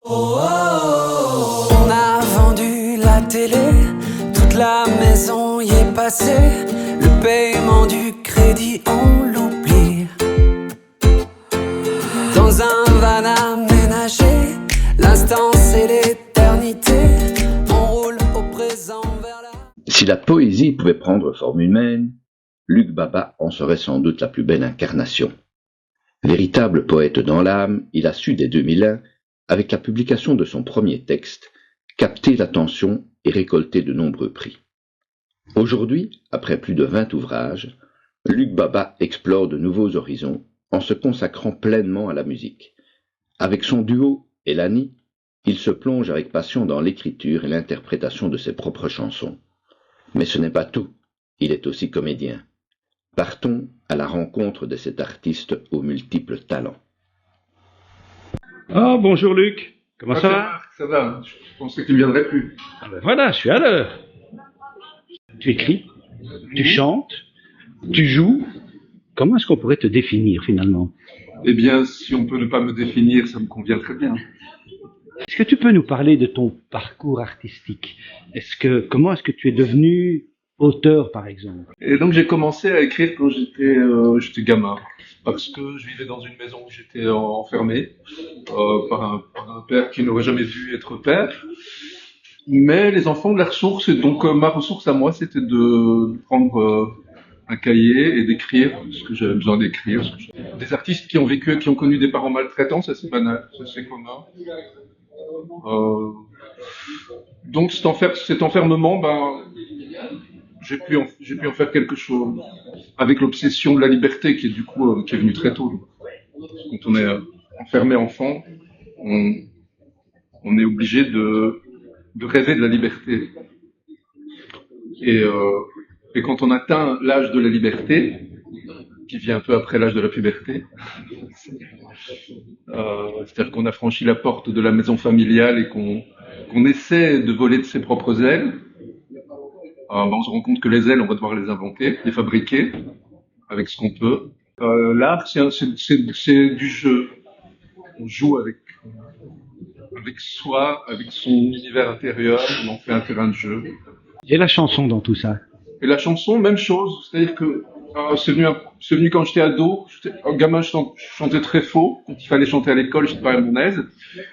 On a vendu la télé, toute la maison y est passée. Le paiement du crédit, on l'oublie. Dans un van aménagé, l'instant c'est l'éternité. On roule au présent vers la... Si la poésie pouvait prendre forme humaine, Luc Baba en serait sans doute la plus belle incarnation. Véritable poète dans l'âme, il a su dès 2001, avec la publication de son premier texte, capter l'attention et récolter de nombreux prix. Aujourd'hui, après plus de 20 ouvrages, Luc Baba explore de nouveaux horizons en se consacrant pleinement à la musique. Avec son duo Elani, il se plonge avec passion dans l'écriture et l'interprétation de ses propres chansons. Mais ce n'est pas tout, il est aussi comédien. Partons à la rencontre de cet artiste aux multiples talents. Oh, bonjour Luc, comment ça va? Marc, ça va, je pensais que tu ne viendrais plus. Ah ben voilà, je suis à l'heure. Tu écris, tu chantes, tu joues. Comment est-ce qu'on pourrait te définir finalement? Eh bien, si on peut ne pas me définir, ça me convient très bien. Est-ce que tu peux nous parler de ton parcours artistique? Comment est-ce que tu es devenu auteur par exemple? Et donc j'ai commencé à écrire quand j'étais gamin, parce que je vivais dans une maison où j'étais enfermé par un père qui n'aurait jamais dû être père. Mais les enfants de la ressource, et donc ma ressource à moi, c'était de prendre un cahier et d'écrire ce que j'avais besoin d'écrire. Des artistes qui ont vécu, qui ont connu des parents maltraitants, ça c'est banal, ça c'est commun. Donc cet enfermement, j'ai pu en faire quelque chose avec l'obsession de la liberté qui est venue très tôt. Quand on est enfermé enfant, on est obligé de rêver de la liberté. Et quand on atteint l'âge de la liberté, qui vient un peu après l'âge de la puberté, c'est-à-dire qu'on a franchi la porte de la maison familiale et qu'on essaie de voler de ses propres ailes, on se rend compte que les ailes, on va devoir les inventer, les fabriquer avec ce qu'on peut. L'art, c'est du jeu. On joue avec soi, avec son univers intérieur, on en fait un terrain de jeu. Et la chanson dans tout ça? Et la chanson, même chose, c'est-à-dire que c'est venu quand j'étais ado. Un gamin, je chantais très faux. Quand il fallait chanter à l'école, j'étais pas à mon aise.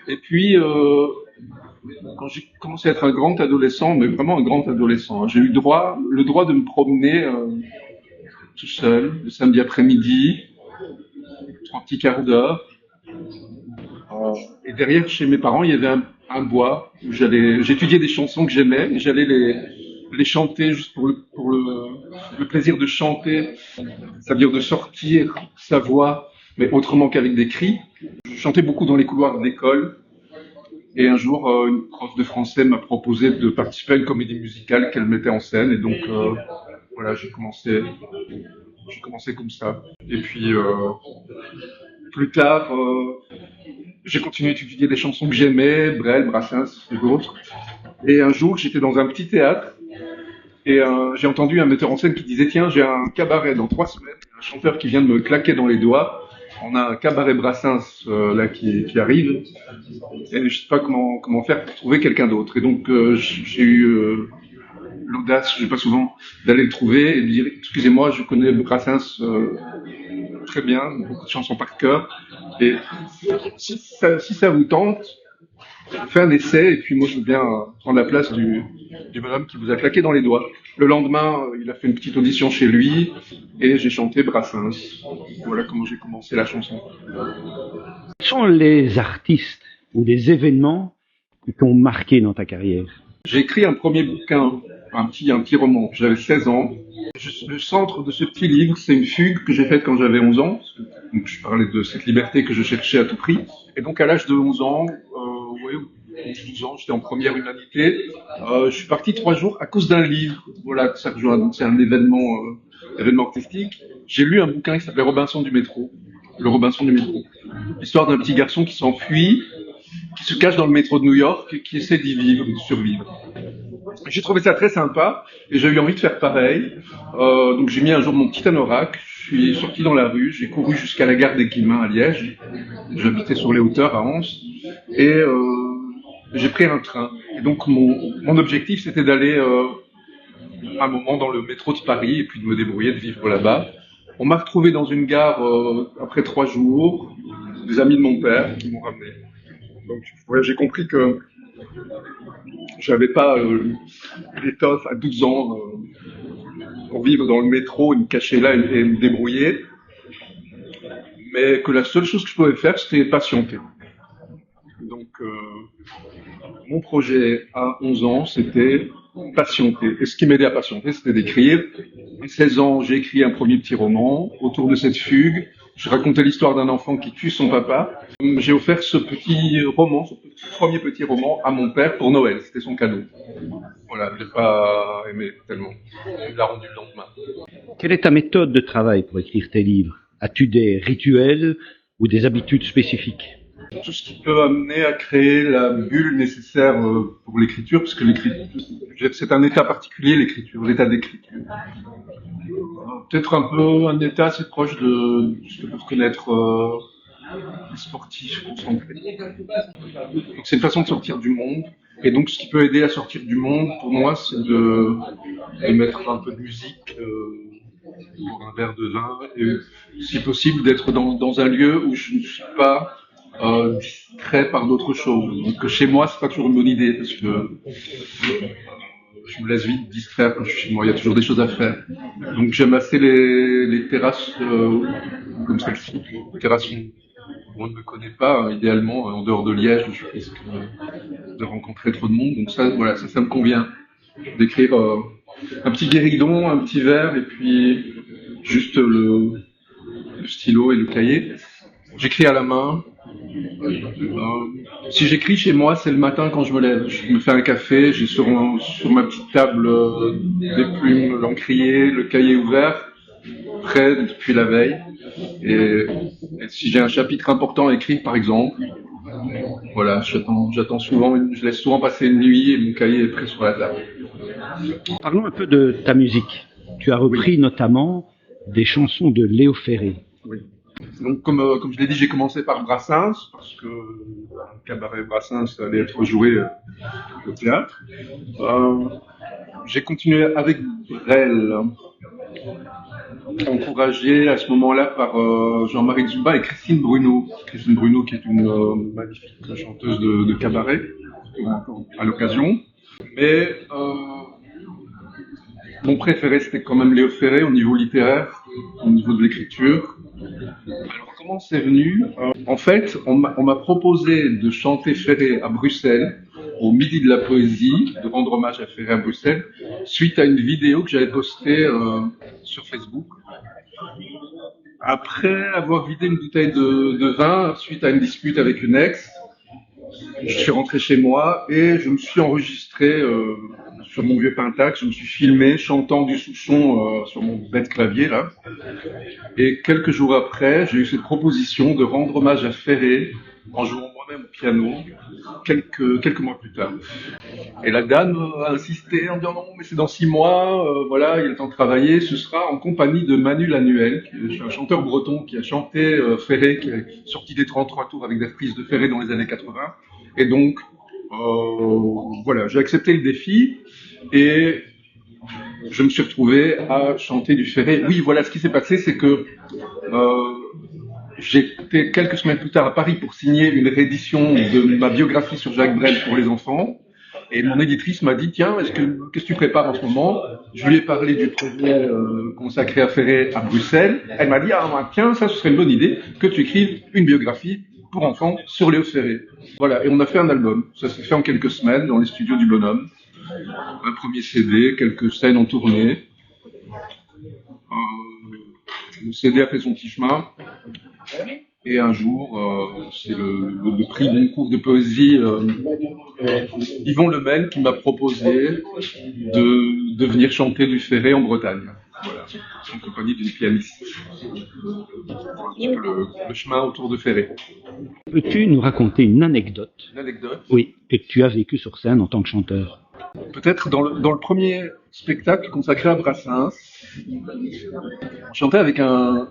Et puis, quand j'ai commencé à être un grand adolescent, mais vraiment un grand adolescent, j'ai eu le droit de me promener tout seul, le samedi après-midi, 3 petits quarts d'heure. Et derrière, chez mes parents, il y avait un bois où j'étudiais des chansons que j'aimais et j'allais les chanter juste pour le plaisir de chanter, c'est-à-dire de sortir sa voix, mais autrement qu'avec des cris. Je chantais beaucoup dans les couloirs de l'école. Et un jour, une prof de français m'a proposé de participer à une comédie musicale qu'elle mettait en scène. Et donc, voilà, j'ai commencé comme ça. Et puis, plus tard, j'ai continué à étudier des chansons que j'aimais, Brel, Brassens et d'autres. Et un jour, j'étais dans un petit théâtre et j'ai entendu un metteur en scène qui disait « Tiens, j'ai un cabaret dans 3 semaines, un chanteur qui vient de me claquer dans les doigts. On a un cabaret Brassens là qui arrive et je sais pas comment faire pour trouver quelqu'un d'autre. » Et donc j'ai eu l'audace, je sais pas souvent, d'aller le trouver et de dire « Excusez-moi, je connais Brassens très bien, beaucoup de chansons par cœur. Et si ça vous tente, faites un essai et puis moi je veux bien prendre la place du bonhomme qui vous a claqué dans les doigts. » Le lendemain, il a fait une petite audition chez lui et j'ai chanté Brassens. Voilà comment j'ai commencé la chanson. Quels sont les artistes ou les événements qui t'ont marqué dans ta carrière? J'ai écrit un premier bouquin, un petit roman. J'avais 16 ans. Le centre de ce petit livre, c'est une fugue que j'ai faite quand j'avais 11 ans. Donc je parlais de cette liberté que je cherchais à tout prix. Et donc à l'âge de 11 ans, 12 ans, j'étais en première humanité. Je suis parti 3 jours à cause d'un livre. Voilà, ça rejoint. Donc c'est un événement artistique. J'ai lu un bouquin qui s'appelait Robinson du métro. Le Robinson du métro. L'histoire d'un petit garçon qui s'enfuit, qui se cache dans le métro de New York et qui essaie d'y vivre, de survivre. J'ai trouvé ça très sympa et j'ai eu envie de faire pareil. Donc j'ai mis un jour mon petit anorak, je suis sorti dans la rue, j'ai couru jusqu'à la gare des Guillemins à Liège. J'habitais sur les hauteurs à Anse et j'ai pris un train. Et donc mon objectif, c'était d'aller un moment dans le métro de Paris et puis de me débrouiller, de vivre là-bas. On m'a retrouvé dans une gare après 3 jours, des amis de mon père qui m'ont ramené. Donc ouais, j'ai compris que j'avais pas l'étoffe à 12 ans pour vivre dans le métro et me cacher là et me débrouiller, mais que la seule chose que je pouvais faire, c'était patienter. Donc mon projet à 11 ans, c'était patienter. Et ce qui m'aidait à patienter, c'était d'écrire. À 16 ans, j'ai écrit un premier petit roman autour de cette fugue. Je racontais l'histoire d'un enfant qui tue son papa. J'ai offert ce petit roman, ce premier petit roman à mon père pour Noël. C'était son cadeau. Voilà, je l'ai pas aimé tellement. Il l'a rendu le lendemain. Quelle est ta méthode de travail pour écrire tes livres? As-tu des rituels ou des habitudes spécifiques? Tout ce qui peut amener à créer la bulle nécessaire pour l'écriture, parce que l'écriture, c'est un état particulier, l'écriture, l'état d'écriture. Peut-être un peu un état assez proche de ce que peuvent connaître les sportifs concentrés. Donc c'est une façon de sortir du monde. Et donc ce qui peut aider à sortir du monde, pour moi, c'est de mettre un peu de musique, pour un verre de vin, et si possible d'être dans un lieu où je ne suis pas distrait par d'autres choses. Donc chez moi, c'est pas toujours une bonne idée parce que je me laisse vite distraire quand je suis chez moi. Il y a toujours des choses à faire. Donc j'aime assez les terrasses comme celle-ci, les terrasses où on ne me connaît pas. Idéalement, en dehors de Liège, je risque de rencontrer trop de monde. Donc ça, voilà, ça me convient d'écrire un petit guéridon, un petit verre et puis juste le stylo et le cahier. J'écris à la main. Si j'écris chez moi, c'est le matin quand je me lève. Je me fais un café, j'ai sur ma petite table des plumes, l'encrier, le cahier ouvert, prêt depuis la veille. Et si j'ai un chapitre important à écrire, par exemple, voilà, j'attends souvent, je laisse souvent passer une nuit et mon cahier est prêt sur la table. Parlons un peu de ta musique. Tu as repris notamment des chansons de Léo Ferré. Oui. Donc, comme je l'ai dit, j'ai commencé par Brassens, parce que le cabaret Brassens allait être joué au théâtre. J'ai continué avec Brel, encouragé à ce moment-là par Jean-Marie Dzuba et Christine Bruno. Christine Bruno, qui est une magnifique chanteuse de cabaret, à l'occasion. Mais mon préféré, c'était quand même Léo Ferré au niveau littéraire, au niveau de l'écriture. Alors, comment c'est venu? En fait, on m'a proposé de chanter Ferré à Bruxelles, au Midi de la Poésie, de rendre hommage à Ferré à Bruxelles, suite à une vidéo que j'avais postée sur Facebook. Après avoir vidé une bouteille de vin, suite à une dispute avec une ex, je suis rentré chez moi et je me suis enregistré sur mon vieux Pentax, je me suis filmé chantant du Souchon sur mon bête clavier là. Et quelques jours après, j'ai eu cette proposition de rendre hommage à Ferré en jouant moi-même au piano quelques mois plus tard. Et la dame a insisté en disant non, mais c'est dans 6 mois, voilà, il y a le temps de travailler, ce sera en compagnie de Manu Lanuel, qui est un chanteur breton qui a chanté Ferré, qui est sorti des 33 tours avec des reprises de Ferré dans les années 80. Et donc, voilà, j'ai accepté le défi et je me suis retrouvé à chanter du Ferré. Oui, voilà, ce qui s'est passé, c'est que j'étais quelques semaines plus tard à Paris pour signer une réédition de ma biographie sur Jacques Brel pour les enfants. Et mon éditrice m'a dit, tiens, qu'est-ce que tu prépares en ce moment? Je lui ai parlé du projet consacré à Ferré à Bruxelles. Elle m'a dit, ah, tiens, ça, ce serait une bonne idée que tu écrives une biographie pour enfants sur Léo Ferré. Voilà, et on a fait un album. Ça s'est fait en quelques semaines dans les studios du Bonhomme. Un premier CD, quelques scènes en tournée. Le CD a fait son petit chemin. Et un jour, c'est le prix Goncourt de poésie Yvon Lemel qui m'a proposé de venir chanter du Ferré en Bretagne. Voilà, en compagnie d'une pianiste. Le chemin autour de Ferré. Peux-tu nous raconter une anecdote? Une anecdote? Oui, et que tu as vécu sur scène en tant que chanteur. Peut-être dans le premier spectacle consacré à Brassens, on chantait avec un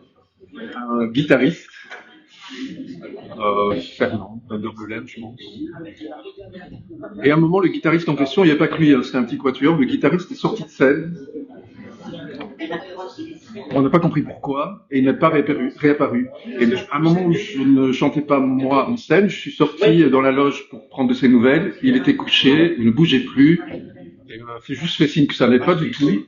guitariste Fernand, de Belém, je pense. Et à un moment, le guitariste en question, il n'y a pas que lui, hein, c'était un petit quatuor, le guitariste est sorti de scène. On n'a pas compris pourquoi, et il n'est pas réapparu. Et à un moment où je ne chantais pas moi en scène, je suis sorti dans la loge pour prendre de ses nouvelles. Il était couché, il ne bougeait plus, et il m'a juste fait signe que ça n'allait pas du tout.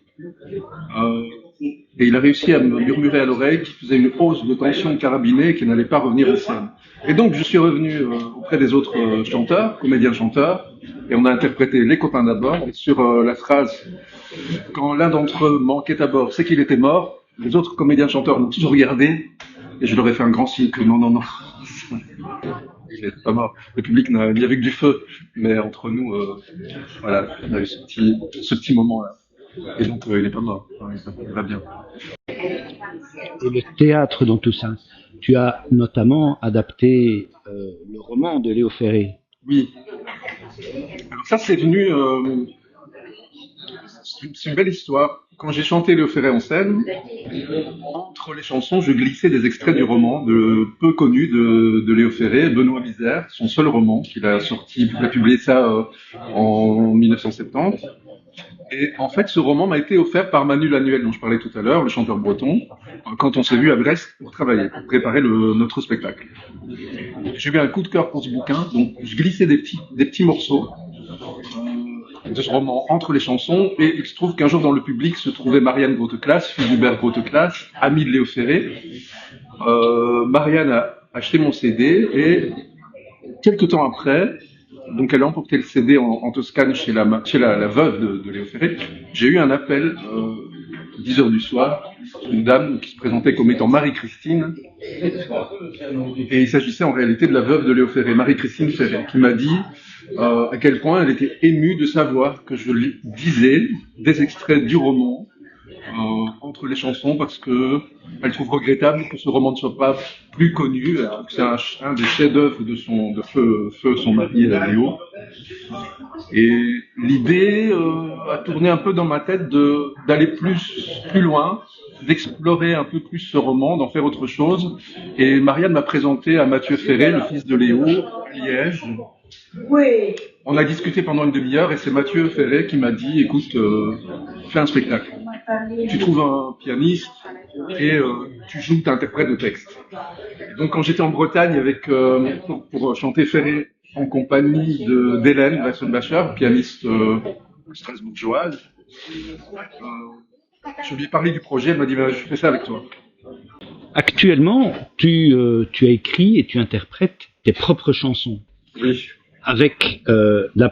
Et il a réussi à me murmurer à l'oreille qu'il faisait une hausse de tension carabinée et qu'il n'allait pas revenir en scène. Et donc je suis revenu auprès des autres chanteurs, comédiens-chanteurs, et on a interprété Les copains d'abord, et sur la phrase « Quand l'un d'entre eux manquait à bord, c'est qu'il était mort », les autres comédiens-chanteurs m'ont tous regardé, et je leur ai fait un grand signe que non, il n'est pas mort. Le public n'a vu que du feu, mais entre nous, voilà, on a eu ce petit moment-là. Et donc, il n'est pas mort, il va bien. Et le théâtre dans tout ça, tu as notamment adapté le roman de Léo Ferré. Oui. Alors ça, c'est venu... c'est une belle histoire. Quand j'ai chanté Léo Ferré en scène, entre les chansons, je glissais des extraits du roman peu connu de Léo Ferré, Benoît Misère, son seul roman qu'il a sorti, il a publié ça en 1970. Et en fait, ce roman m'a été offert par Manu Lanuel, dont je parlais tout à l'heure, le chanteur breton, quand on s'est vu à Brest pour travailler, pour préparer notre spectacle. J'ai eu un coup de cœur pour ce bouquin, donc je glissais des petits morceaux de ce roman entre les chansons, et il se trouve qu'un jour dans le public se trouvait Marianne Groteclasse, fille d'Hubert Groteclasse, amie de Léo Ferré. Marianne a acheté mon CD, et quelques temps après, donc elle a emporté le CD en Toscane chez la veuve de Léo Ferré. J'ai eu un appel 10h du soir, une dame qui se présentait comme étant Marie-Christine, et il s'agissait en réalité de la veuve de Léo Ferré, Marie-Christine Ferré, qui m'a dit à quel point elle était émue de savoir que je lui disais des extraits du roman entre les chansons, parce que elle trouve regrettable que ce roman ne soit pas plus connu, que c'est un des chefs-d'œuvre de Feu, son mari, Léo. Et l'idée a tourné un peu dans ma tête d'aller plus loin, d'explorer un peu plus ce roman, d'en faire autre chose. Et Marianne m'a présenté à Mathieu Ferré, le fils de Léo, à Liège. Oui. On a discuté pendant une demi-heure et c'est Mathieu Ferré qui m'a dit, écoute, fais un spectacle. Tu trouves un pianiste et tu joues, tu interprètes le texte. Et donc quand j'étais en Bretagne pour chanter Ferré en compagnie d'Hélène Weissenbacher, pianiste strasbourgeoise, je lui ai parlé du projet, elle m'a dit je fais ça avec toi. Actuellement, tu as écrit et tu interprètes tes propres chansons. Oui. Avec la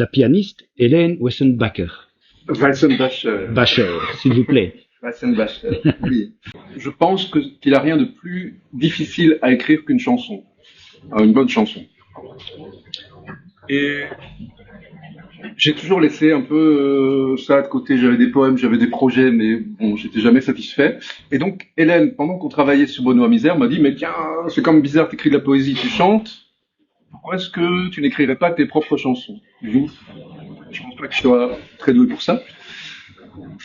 pianiste Hélène Weissenbacher. Bacher, s'il vous plaît. Weissenbacher, oui. Je pense qu'il n'y a rien de plus difficile à écrire qu'une chanson, une bonne chanson. Et j'ai toujours laissé un peu ça de côté. J'avais des poèmes, j'avais des projets, mais bon, j'étais jamais satisfait. Et donc, Hélène, pendant qu'on travaillait sur Benoît Misère, m'a dit, mais tiens, c'est comme bizarre, t'écris de la poésie, tu chantes. Pourquoi est-ce que tu n'écrirais pas tes propres chansons? Je pense pas que je sois très doué pour ça.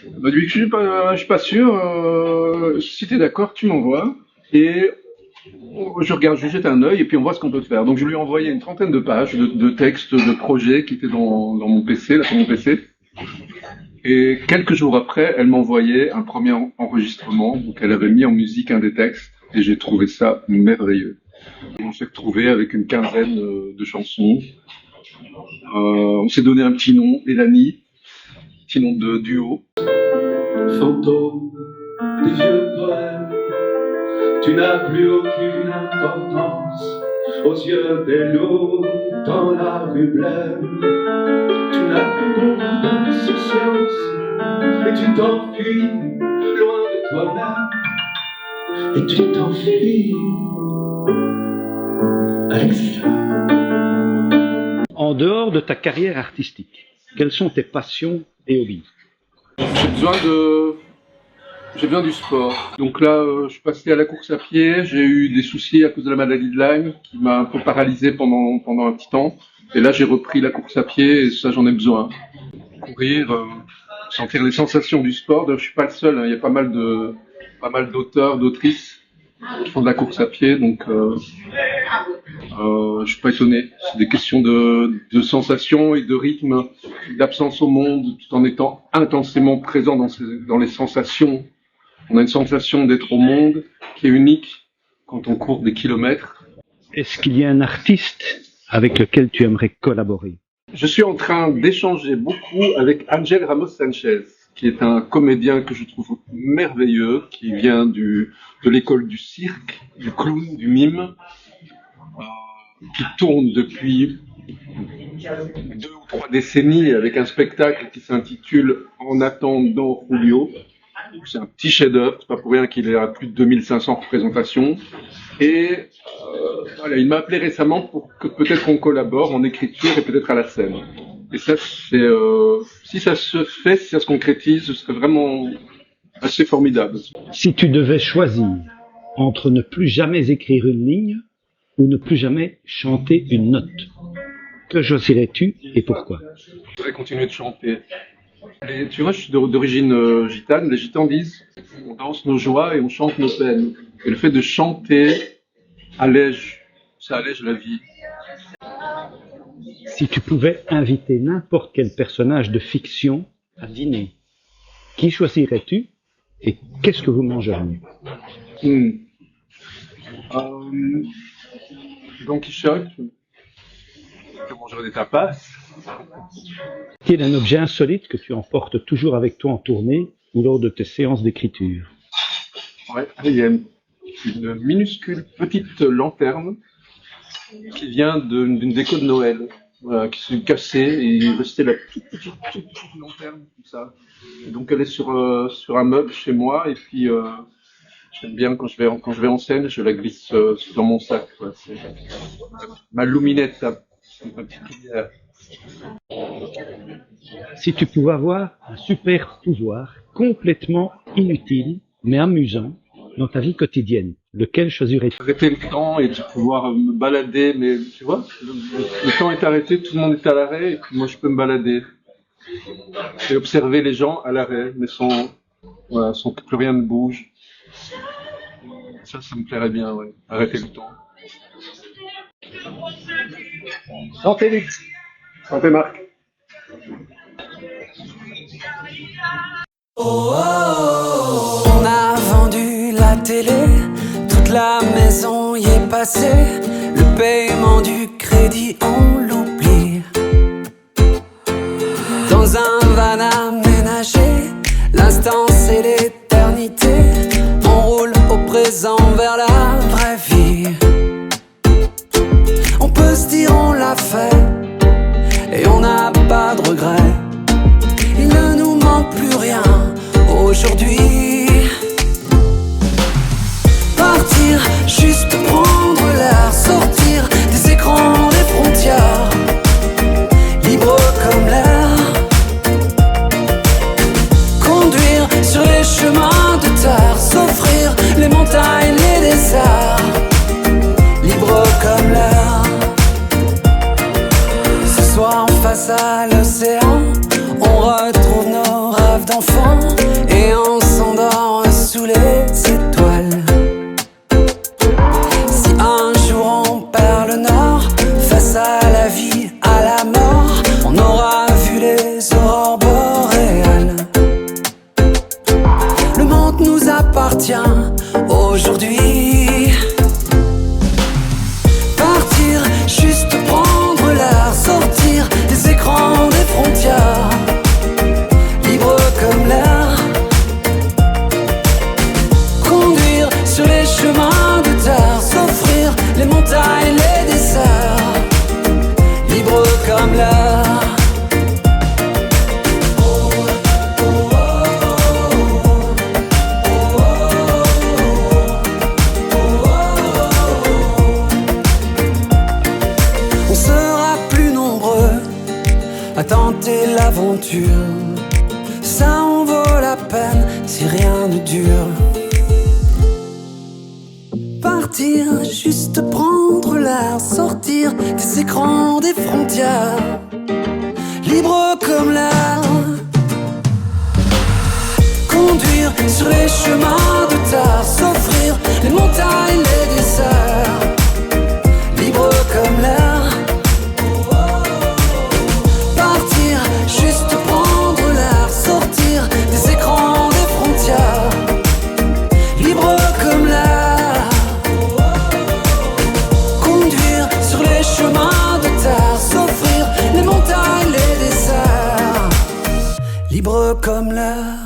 Elle m'a dit, je suis pas sûr. Si t'es d'accord, tu m'envoies. Et je jette un œil et puis on voit ce qu'on peut faire. Donc je lui ai envoyé une trentaine de pages de textes, de projets qui étaient dans mon PC, là sur mon PC. Et quelques jours après, elle m'envoyait un premier enregistrement. Donc elle avait mis en musique un des textes et j'ai trouvé ça merveilleux. Et on s'est retrouvés avec une quinzaine de chansons. On s'est donné un petit nom, Elanie, petit nom de duo. Fantôme des vieux poèmes, tu n'as plus aucune importance aux yeux des loups dans la rue blême. Tu n'as plus beaucoup d'insouciance et tu t'enfuis loin de toi-même. Et tu t'enfuis avec ça. En dehors de ta carrière artistique, quelles sont tes passions et hobbies? J'ai besoin du sport. Donc là, je suis passé à la course à pied. J'ai eu des soucis à cause de la maladie de Lyme qui m'a un peu paralysé pendant un petit temps. Et là, j'ai repris la course à pied et ça, j'en ai besoin. Courir, sentir les sensations du sport. D'ailleurs, je suis pas le seul. Hein. Il y a pas mal d'auteurs, d'autrices qui font de la course à pied, donc je suis pas étonné. C'est des questions de sensations et de rythme, d'absence au monde, tout en étant intensément présent dans les sensations. On a une sensation d'être au monde qui est unique quand on court des kilomètres. Est-ce qu'il y a un artiste avec lequel tu aimerais collaborer? Je suis en train d'échanger beaucoup avec Ángel Ramos Sánchez, qui est un comédien que je trouve merveilleux, qui vient de l'école du cirque, du clown, du mime, qui tourne depuis 2 ou 3 décennies avec un spectacle qui s'intitule En attendant Julio. C'est un petit chef-d'œuvre, c'est pas pour rien qu'il est à plus de 2500 représentations. Et voilà, il m'a appelé récemment pour que peut-être on collabore en écriture et peut-être à la scène. Et ça, c'est si ça se fait, si ça se concrétise, ce serait vraiment assez formidable. Si tu devais choisir entre ne plus jamais écrire une ligne ou ne plus jamais chanter une note, que choisirais-tu et pourquoi? Je voudrais continuer de chanter. Et tu vois, je suis d'origine gitane. Les gitans disent on danse nos joies et on chante nos peines. Et le fait de chanter ça allège la vie. Si tu pouvais inviter n'importe quel personnage de fiction à dîner, qui choisirais-tu et qu'est-ce que vous mangeriez? Don Quichotte, je mangerais des tapas. Quel est un objet insolite que tu emportes toujours avec toi en tournée ou lors de tes séances d'écriture? Ouais, il y a une minuscule petite lanterne qui vient d'une déco de Noël, voilà, qui s'est cassée et il restait la toute petite lanterne comme ça. Et donc elle est sur un meuble chez moi et puis j'aime bien quand je vais en scène, je la glisse dans mon sac. Quoi. C'est ma luminette, ma petite lumière. Si tu pouvais avoir un super pouvoir complètement inutile mais amusant dans ta vie quotidienne, lequel choisirais-tu? Arrêter le temps et de pouvoir me balader, mais tu vois, le temps est arrêté, tout le monde est à l'arrêt et puis moi je peux me balader. Et observer les gens à l'arrêt, mais sans que plus rien ne bouge. Ça me plairait bien, ouais. Arrêter le temps. Santé Luc. Santé Marc. On a vendu la télé, toute la maison y est passée. Le paiement du crédit, on l'oublie. Dans un van aménagé, l'instant c'est l'éternité. On roule au présent vers la vraie vie. On peut se dire on l'a fait et on n'a pas de regrets. Il ne nous manque plus rien aujourd'hui. Partir, juste prendre l'air, sortir des écrans, des frontières, libre comme l'air. Conduire sur les chemins de terre, s'offrir les montagnes, les déserts, libre comme l'air. Ce soir face à l'océan, on retrouve nos rêves d'enfants et on s'endort sous les étoiles. Si un jour on perd le nord, face à la vie, à la mort, on aura vu les aurores boréales. Le monde nous appartient aujourd'hui. Partir, juste prendre l'air, sortir des écrans, des frontières, libre comme l'air. Conduire sur les chemins de terre, s'offrir les montagnes, les déserts, libre comme l'air. On sera plus nombreux à tenter l'aventure. Ça en vaut la peine si rien ne dure. Partir, juste prendre l'air, sortir des écrans, des frontières, libre comme l'air. Conduire sur les chemins de terre, s'offrir les montagnes. libre comme l'air.